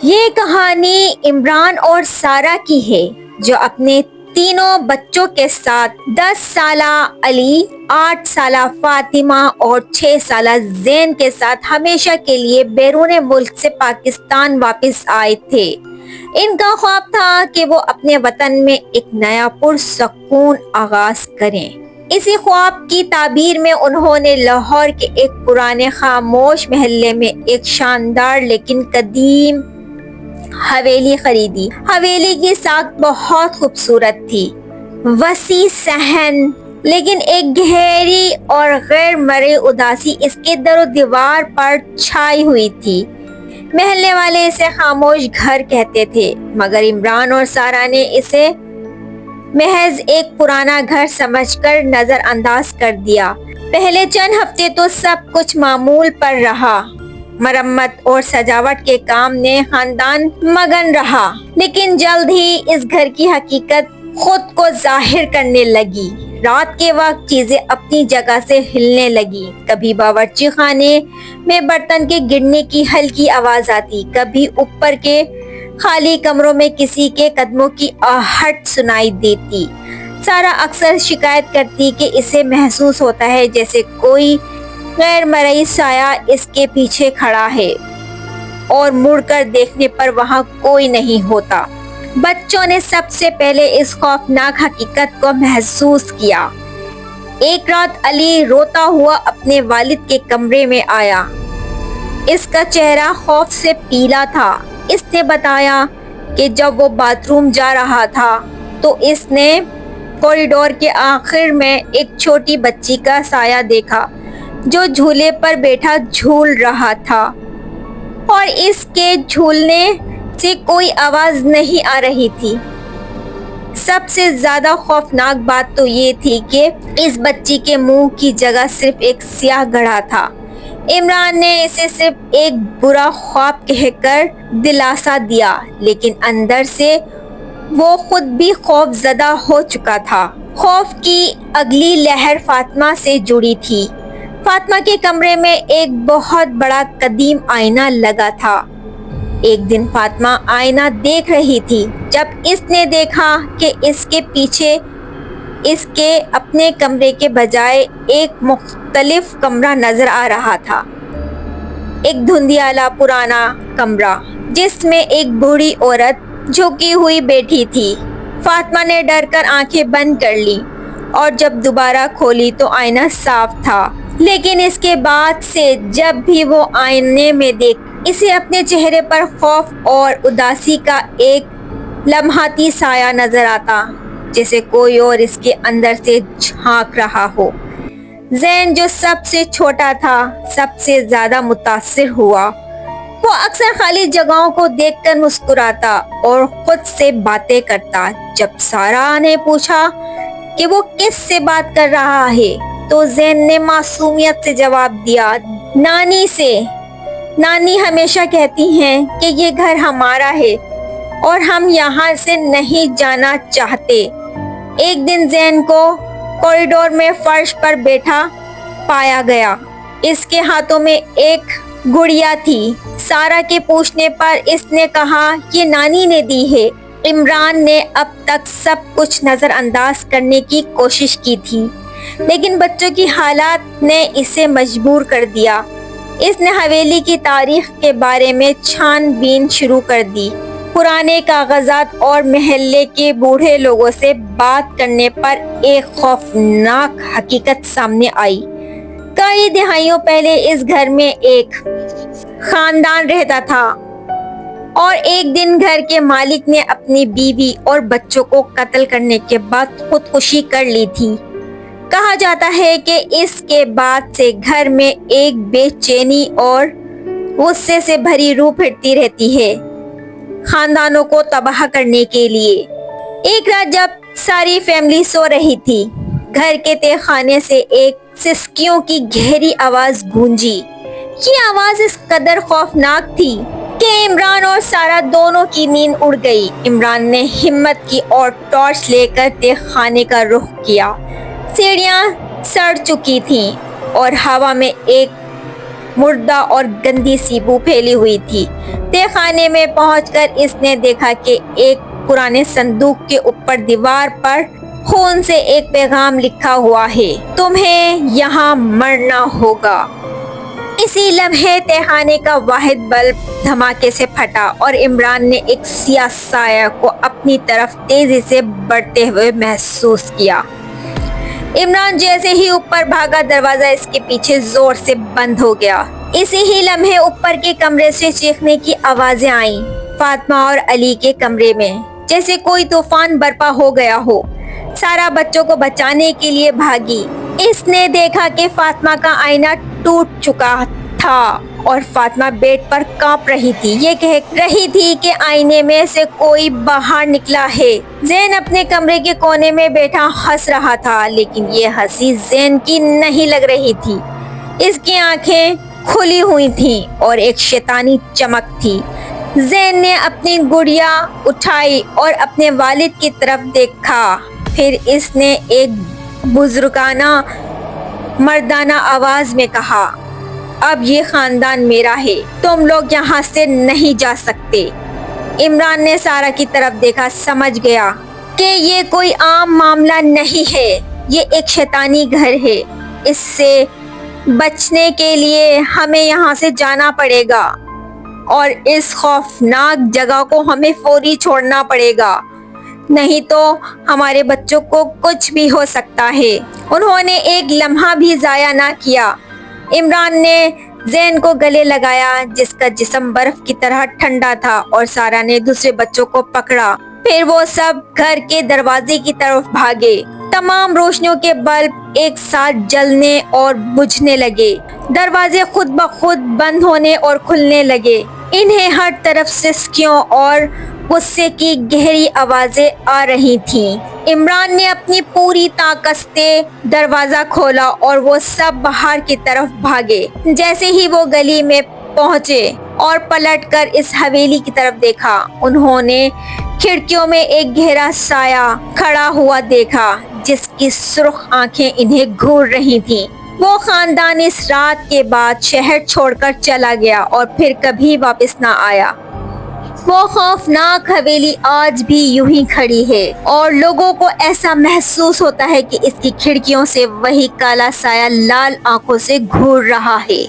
یہ کہانی عمران اور سارہ کی ہے جو اپنے تینوں بچوں کے ساتھ 10 سالہ علی، 8 سالہ فاطمہ اور 6 سالہ زین کے ساتھ ہمیشہ کے لیے بیرون ملک سے پاکستان واپس آئے تھے۔ ان کا خواب تھا کہ وہ اپنے وطن میں ایک نیا پرسکون آغاز کریں۔ اسی خواب کی تعبیر میں انہوں نے لاہور کے ایک پرانے خاموش محلے میں ایک شاندار لیکن قدیم حویلی خریدی۔ حویلی کی ساخت بہت خوبصورت تھی، وسیع صحن، لیکن ایک گہری اور غیر مرئی اداسی اس کے در و دیوار پر چھائی ہوئی تھی۔ محلے والے اسے خاموش گھر کہتے تھے، مگر عمران اور سارہ نے اسے محض ایک پرانا گھر سمجھ کر نظر انداز کر دیا۔ پہلے چند ہفتے تو سب کچھ معمول پر رہا، مرمت اور سجاوٹ کے کام نے خاندان مگن رہا، لیکن جلد ہی اس گھر کی حقیقت خود کو ظاہر کرنے لگی۔ رات کے وقت چیزیں اپنی جگہ سے ہلنے لگی، کبھی باورچی خانے میں برتن کے گرنے کی ہلکی آواز آتی، کبھی اوپر کے خالی کمروں میں کسی کے قدموں کی آہٹ سنائی دیتی۔ سارہ اکثر شکایت کرتی کہ اسے محسوس ہوتا ہے جیسے کوئی غیر مرئی سایہ اس کے پیچھے کھڑا ہے اور مڑ کر دیکھنے پر وہاں کوئی نہیں ہوتا۔ بچوں نے سب سے پہلے اس خوفناک حقیقت کو محسوس کیا۔ ایک رات علی روتا ہوا اپنے والد کے کمرے میں آیا۔ اس کا چہرہ خوف سے پیلا تھا۔ اس نے بتایا کہ جب وہ باتھ روم جا رہا تھا تو اس نے کوریڈور کے آخر میں ایک چھوٹی بچی کا سایہ دیکھا جو جھولے پر بیٹھا جھول رہا تھا، اور اس کے جھولنے سے کوئی آواز نہیں آ رہی تھی۔ سب سے زیادہ خوفناک بات تو یہ تھی کہ اس بچی کے منہ کی جگہ صرف ایک سیاہ گڑھا تھا۔ عمران نے اسے صرف ایک برا خواب کہہ کر دلاسا دیا، لیکن اندر سے وہ خود بھی خوف زدہ ہو چکا تھا۔ خوف کی اگلی لہر فاطمہ سے جڑی تھی۔ فاطمہ کے کمرے میں ایک بہت بڑا قدیم آئینہ لگا تھا۔ ایک دن فاطمہ آئینہ دیکھ رہی تھی جب اس نے دیکھا کہ اس کے پیچھے اس کے اپنے کمرے کے بجائے ایک مختلف کمرہ نظر آ رہا تھا۔ ایک دھندلا پرانا کمرہ جس میں ایک بوڑھی عورت جھکی ہوئی بیٹھی تھی۔ فاطمہ نے ڈر کر آنکھیں بند کر لی اور جب دوبارہ کھولی تو آئینہ صاف تھا، لیکن اس کے بعد سے جب بھی وہ آئینے میں دیکھ اسے اپنے چہرے پر خوف اور اداسی کا ایک لمحاتی سایہ نظر آتا، جیسے کوئی اور اس کے اندر سے جھانک رہا ہو۔ زین جو سب سے چھوٹا تھا سب سے زیادہ متاثر ہوا۔ وہ اکثر خالی جگہوں کو دیکھ کر مسکراتا اور خود سے باتیں کرتا۔ جب سارہ نے پوچھا کہ وہ کس سے بات کر رہا ہے تو زین نے معصومیت سے جواب دیا، نانی سے۔ نانی ہمیشہ کہتی ہیں کہ یہ گھر ہمارا ہے اور ہم یہاں سے نہیں جانا چاہتے۔ ایک دن زین کو کوریڈور میں فرش پر بیٹھا پایا گیا۔ اس کے ہاتھوں میں ایک گڑیا تھی۔ سارہ کے پوچھنے پر اس نے کہا یہ نانی نے دی ہے۔ عمران نے اب تک سب کچھ نظر انداز کرنے کی کوشش کی تھی، لیکن بچوں کی حالات نے اسے مجبور کر دیا۔ اس نے حویلی کی تاریخ کے بارے میں چھان بین شروع کر دی۔ پرانے کاغذات اور محلے کے بوڑھے لوگوں سے بات کرنے پر ایک خوفناک حقیقت سامنے آئی۔ کئی دہائیوں پہلے اس گھر میں ایک خاندان رہتا تھا، اور ایک دن گھر کے مالک نے اپنی بیوی اور بچوں کو قتل کرنے کے بعد خودکشی کر لی تھی۔ کہا جاتا ہے کہ اس کے بعد سے گھر میں ایک بے چینی اور غصے سے بھری روح پھرتی رہتی ہے، خاندانوں کو تباہ کرنے کے لیے۔ ایک رات جب ساری فیملی سو رہی تھی، گھر کے تہہ خانے سے ایک سسکیوں کی گہری آواز گونجی۔ یہ آواز اس قدر خوفناک تھی کہ عمران اور سارہ دونوں کی نیند اڑ گئی۔ عمران نے ہمت کی اور ٹارچ لے کر تہہ خانے کا رخ کیا۔ سیڑھیاں سڑ چکی تھیں اور ہوا میں ایک مردہ اور گندی سی بو پھیلی ہوئی تھی۔ تہ خانے میں پہنچ کر اس نے دیکھا کہ ایک پرانے صندوق کے اوپر دیوار پر خون سے ایک پیغام لکھا ہوا ہے، تمہیں یہاں مرنا ہوگا۔ اسی لمحے تہ خانے کا واحد بلب دھماکے سے پھٹا اور عمران نے ایک سیاہ سایہ کو اپنی طرف تیزی سے بڑھتے ہوئے محسوس کیا۔ عمران جیسے ہی اوپر بھاگا، دروازہ اس کے پیچھے زور سے بند ہو گیا۔ اسی ہی لمحے اوپر کے کمرے سے چیخنے کی آوازیں آئیں، فاطمہ اور علی کے کمرے میں، جیسے کوئی طوفان برپا ہو گیا ہو۔ سارا بچوں کو بچانے کے لیے بھاگی۔ اس نے دیکھا کہ فاطمہ کا آئینہ ٹوٹ چکا تھا اور فاطمہ بیڈ پر کانپ رہی تھی۔ یہ کہہ رہی تھی کہ آئینے میں سے کوئی باہر نکلا ہے۔ زین اپنے کمرے کے کونے میں بیٹھا ہنس رہا تھا، لیکن یہ ہنسی زین کی نہیں لگ رہی تھی۔ اس کی آنکھیں کھلی ہوئی تھیں اور ایک شیطانی چمک تھی۔ زین نے اپنی گڑیا اٹھائی اور اپنے والد کی طرف دیکھا، پھر اس نے ایک بزرگانہ مردانہ آواز میں کہا، اب یہ خاندان میرا ہے، تم لوگ یہاں سے نہیں جا سکتے۔ عمران نے سارا کی طرف دیکھا، سمجھ گیا کہ یہ کوئی عام معاملہ نہیں ہے، یہ ایک شیطانی گھر ہے۔ اس سے بچنے کے لیے ہمیں یہاں سے جانا پڑے گا اور اس خوفناک جگہ کو ہمیں فوری چھوڑنا پڑے گا، نہیں تو ہمارے بچوں کو کچھ بھی ہو سکتا ہے۔ انہوں نے ایک لمحہ بھی ضائع نہ کیا۔ عمران نے زین کو گلے لگایا، جس کا جسم برف کی طرح ٹھنڈا تھا، اور سارا نے دوسرے بچوں کو پکڑا۔ پھر وہ سب گھر کے دروازے کی طرف بھاگے۔ تمام روشنیوں کے بلب ایک ساتھ جلنے اور بجھنے لگے۔ دروازے خود بخود بند ہونے اور کھلنے لگے۔ انہیں ہر طرف سے سسکیوں اور غصے کی گہری آوازیں آ رہی تھیں۔ عمران نے اپنی پوری طاقت سے دروازہ کھولا اور وہ سب باہر کی طرف بھاگے۔ جیسے ہی وہ گلی میں پہنچے اور پلٹ کر اس حویلی کی طرف دیکھا، انہوں نے کھڑکیوں میں ایک گہرا سایہ کھڑا ہوا دیکھا، جس کی سرخ آنکھیں انہیں گھور رہی تھیں۔ وہ خاندان اس رات کے بعد شہر چھوڑ کر چلا گیا اور پھر کبھی واپس نہ آیا۔ وہ خوفناک حویلی آج بھی یوں ہی کھڑی ہے اور لوگوں کو ایسا محسوس ہوتا ہے کہ اس کی کھڑکیوں سے وہی کالا سایہ لال آنکھوں سے گھور رہا ہے۔